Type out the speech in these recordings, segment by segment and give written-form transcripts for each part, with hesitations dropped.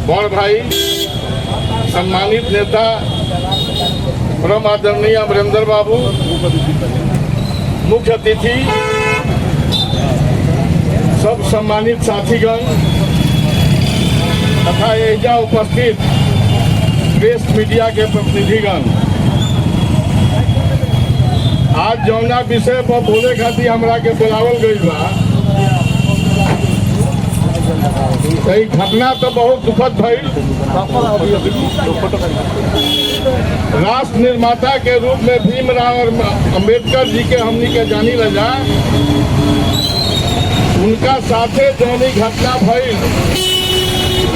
बड़ भाई सम्मानित नेता परम आदरणीय अमरेंद्र बाबू, मुख्य अतिथि, सब सम्मानित साथीगण तथा एजा उपस्थित प्रेस मीडिया के प्रतिनिधिगण, आज जौना विषय पर बोले खातिर हमरा के बुलावल गई बा, कई घटना तो बहुत दुखद भइल। राष्ट्र निर्माता के रूप में भीमराव और अम्बेडकर जी के हमनी के जानी रजा, उनका साथे जौनी घटना भइल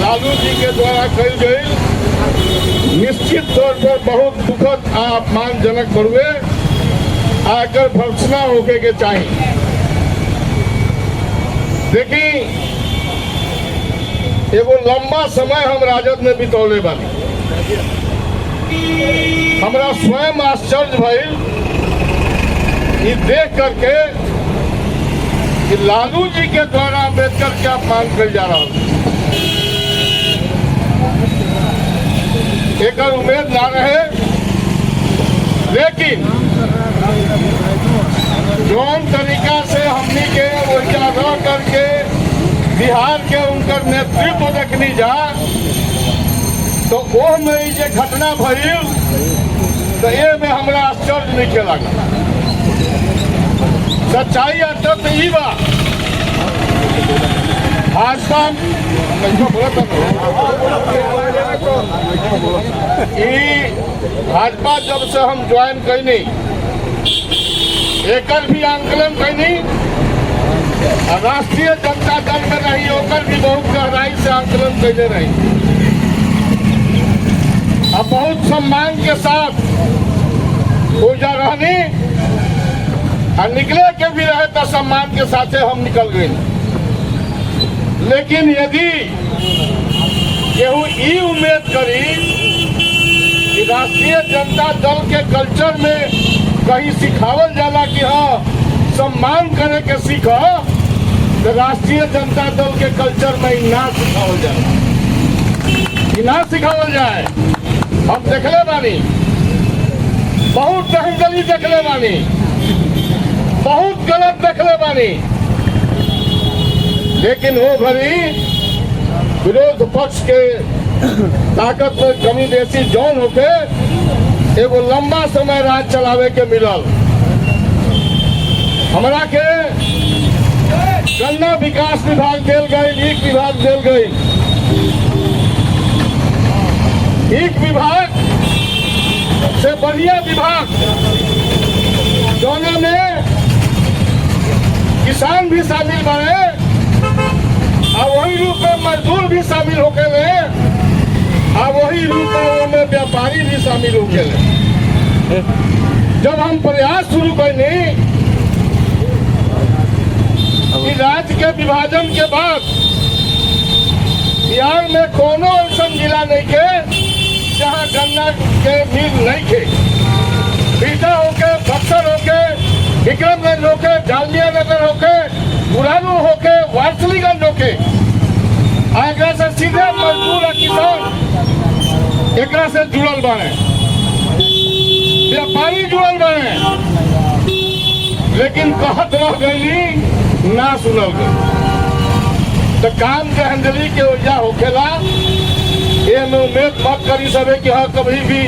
लालू जी के द्वारा कल गई, निश्चित तौर पर बहुत दुखद आ अपमानजनक बड़ुए, आकर भर्त्सना होके के चाहिए। देखिए, एगो लंबा समय हम राजद में बितौले बानी, हमरा स्वयं आश्चर्य भइल ये देख करके कि लालू जी के द्वारा अम्बेडकर का अपमान कर जा रहा है। एक उम्मीद ना रहे, लेकिन जौन तरीका से हमनी के वैसा रह करके बिहार के उनकर नेतृत्व देखनी जा, तो वो में ये घटना भइल तो ये में हमरा आश्चर्य नहीं के लगा। सच्चाई अर्थात ई बा, भाजपा भाजपा जब से हम ज्वाइन कैनी, एकर भी आंकलन कैनी, राष्ट्रीय जनता दल में रही, ओकर भी बहुत गहराई से आंकलन कैले रही, अब बहुत सम्मान के साथ पूजा रहनी और निकले के भी रहे तो सम्मान के साथ हम निकल गए। लेकिन यदि केहू ई उम्मीद करी कि राष्ट्रीय जनता दल के कल्चर में कहीं सिखावल जाला कि हाँ सम्मान करे के सीखो, तो राष्ट्रीय जनता दल के कल्चर में ना सिखावल जाए, ना सिखावल जाए। हम देखले बानी, बहुत दहंगली देखले बानी, बहुत गलत देखले बानी, लेकिन वो भरी विरोध पक्ष के ताकत में कमी बेसी जौन होके एगो लंबा समय राज चलावे के मिलल। हमरा के गन्ना विकास विभाग दिल गई, ईख विभाग दिल गई। ईख विभाग से बढ़िया विभाग दोनों में किसान भी शामिल बने और वही रूप में मजदूर भी शामिल होके ले, और वही रूप में व्यापारी भी शामिल होके ले। जब हम प्रयास शुरू करनी कि राज्य के विभाजन के बाद बिहार में कोनो ऐसा जिला नहीं के जहाँ गन्ना के मिल नहीं थे, बीटा होके, बक्सर होके, विक्रमगंज होके, डालमिया नगर होके, मुरारू होके, वारसलीगंज होके, एकरा से सीधे मजदूर और किसान एकरा से जुड़ल बने, व्यापारी जुड़ल बने, लेकिन कहत रह गई ना सुनल गई। तो काम जहंजली के वजह होखेला, ये में उम्मीद मत करी सबे कि हाँ कभी भी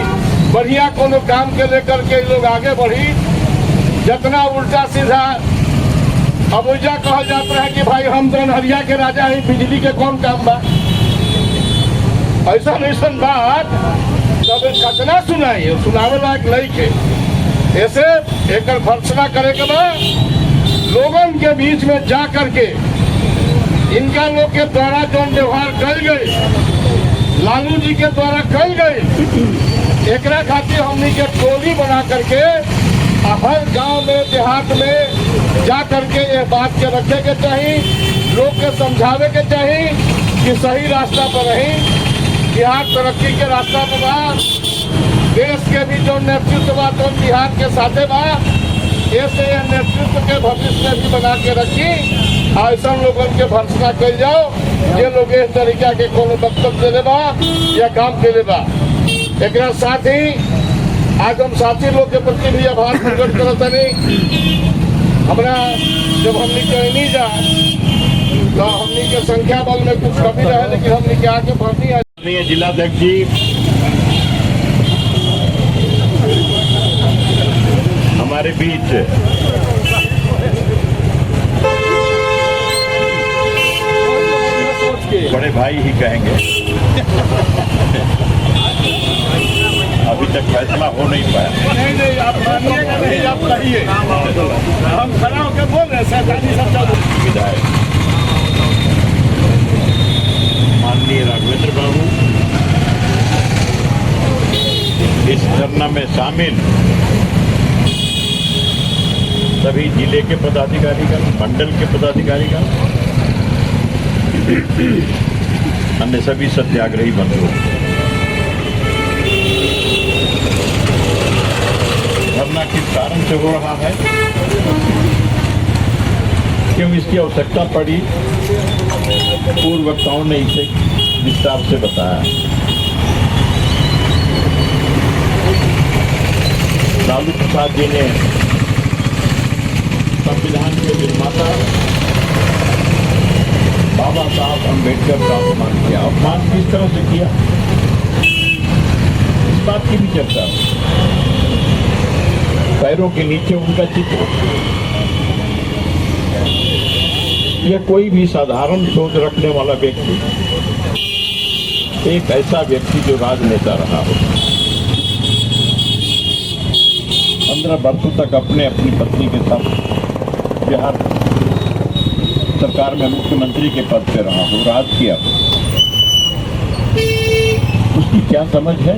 बढ़िया कोनो काम के लेकर के लोग आगे बढ़ी, जितना उल्टा सीधा अब वजह कहा जाता है कि भाई हम तो हरिया के राजा हैं, बिजली के कौन काम बा, ऐसा नहीं सुन बात तब कतना सुनाई, सुनावे लायक नहीं के। ऐसे एक भर्त्सना करे के बाद लोगों के बीच में जा करके इनका लोग के द्वारा जो व्यवहार कर गए, लालू जी के द्वारा कर गए, एक खातिर हमनी के टोली बना करके हर गांव में देहात में जा करके ये बात के रखे के चाहिए, लोग के समझावे के चाहिए कि सही रास्ता पर रही, बिहार तरक्की के रास्ता पर बा, देश के भी जो नेतृत्व बा तो बिहार के साथे बा, ऐसे नेतृत्व के भविष्य भी बना के रखी, ऐसा लोगों के भर्त्सना कर जाओ ये लोग इस तरीका के कोनो वक्तव्य देले बा या काम केले बा। एकरा साथ ही आज हम साथी लोग के प्रति भी आभार प्रकट करत हनी। हमरा जब हमनी के नहीं जा तो हमनी के संख्या बल में कुछ कमी रहे, लेकिन हमनी के आके भरनी है। जिलाध्यक्ष जी हमारे बीच बड़े भाई ही कहेंगे, अभी तक फैसला हो नहीं पाया। नहीं आप मानिएगा नहीं, आप कहिए, हम खड़ा होकर बोल रहे हैं। सरकारी सब विधायक माननीय राघवेंद्र बाबू इस धरना में शामिल सभी जिले के पदाधिकारीगण, मंडल के पदाधिकारीगण, अन्य सभी सत्याग्रही बंधु, धरना किस कारण से हो रहा है, क्यों इसकी आवश्यकता पड़ी, पूर्व वक्ताओं ने इसे विस्तार से बताया। लालू प्रसाद जी ने संविधान के निर्माता बाबा साहब अम्बेडकर का अपमान किया। अपमान किस तरह से किया, इस बात की भी चर्चा। पैरों के नीचे उनका चित्र, यह कोई भी साधारण सोच रखने वाला व्यक्ति, एक ऐसा व्यक्ति जो राजनेता रहा हो, 15 वर्षों तक अपनी पत्नी के साथ बिहार सरकार में मुख्यमंत्री के पद पे रहा हो, राज किया, उसकी क्या समझ है।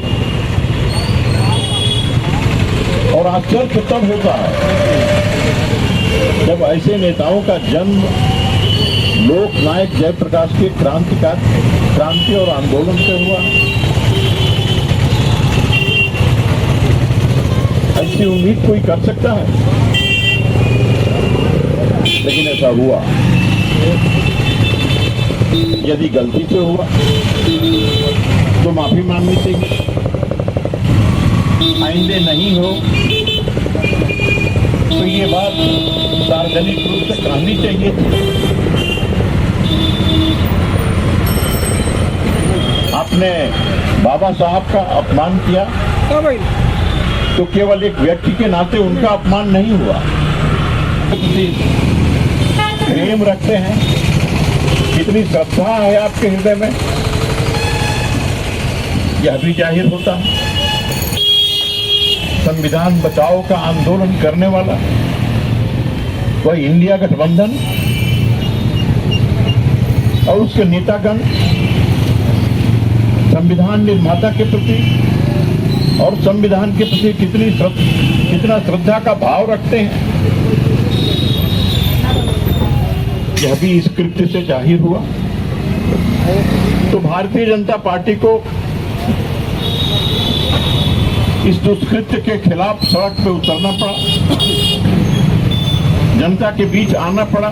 और आश्चर्य तब होता है जब ऐसे नेताओं का जन्म लोकनायक जयप्रकाश के क्रांति और आंदोलन से हुआ। ऐसी उम्मीद कोई कर सकता है, लेकिन ऐसा हुआ। यदि गलती से हुआ तो माफी मांगनी चाहिए, आइंदे नहीं हो तो ये बात सार्वजनिक रूप से कहनी चाहिए। आपने बाबा साहब का अपमान किया तो केवल एक व्यक्ति के नाते उनका अपमान नहीं हुआ, प्रेम रखते हैं, कितनी श्रद्धा है आपके हृदय में, यह भी जाहिर होता है। संविधान बचाओ का आंदोलन करने वाला वह इंडिया गठबंधन और उसके नेतागण संविधान निर्माता के प्रति और संविधान के प्रति कितना श्रद्धा का भाव रखते हैं, यह भी इस कृत्य से जाहिर हुआ। तो भारतीय जनता पार्टी को इस दुष्कृत्य के खिलाफ सड़क पे उतरना पड़ा, जनता के बीच आना पड़ा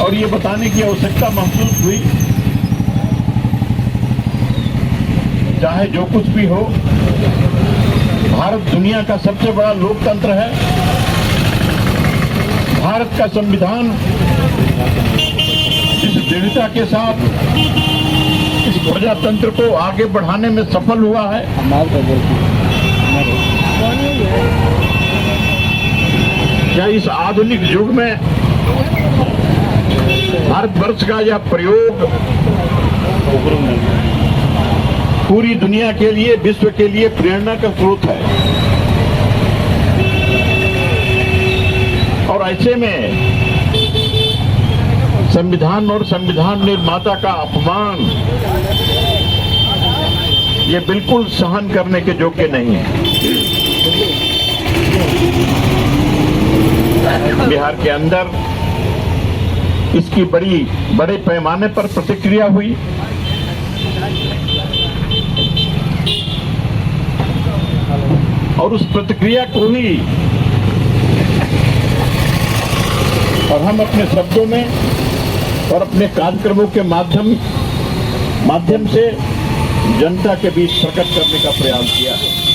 और ये बताने की आवश्यकता महसूस हुई, चाहे जो कुछ भी हो, भारत दुनिया का सबसे बड़ा लोकतंत्र है। भारत का संविधान इस दृढ़ता के साथ इस प्रजातंत्र को आगे बढ़ाने में सफल हुआ है। क्या इस आधुनिक युग में भारतवर्ष का यह प्रयोग पूरी दुनिया के लिए, विश्व के लिए प्रेरणा का स्रोत है। और ऐसे में संविधान और संविधान निर्माता का अपमान ये बिल्कुल सहन करने के योग्य नहीं है। बिहार के अंदर इसकी बड़े पैमाने पर प्रतिक्रिया हुई। और उस प्रतिक्रिया को ही और हम अपने शब्दों में और अपने कार्यक्रमों के माध्यम से जनता के बीच प्रकट करने का प्रयास किया है।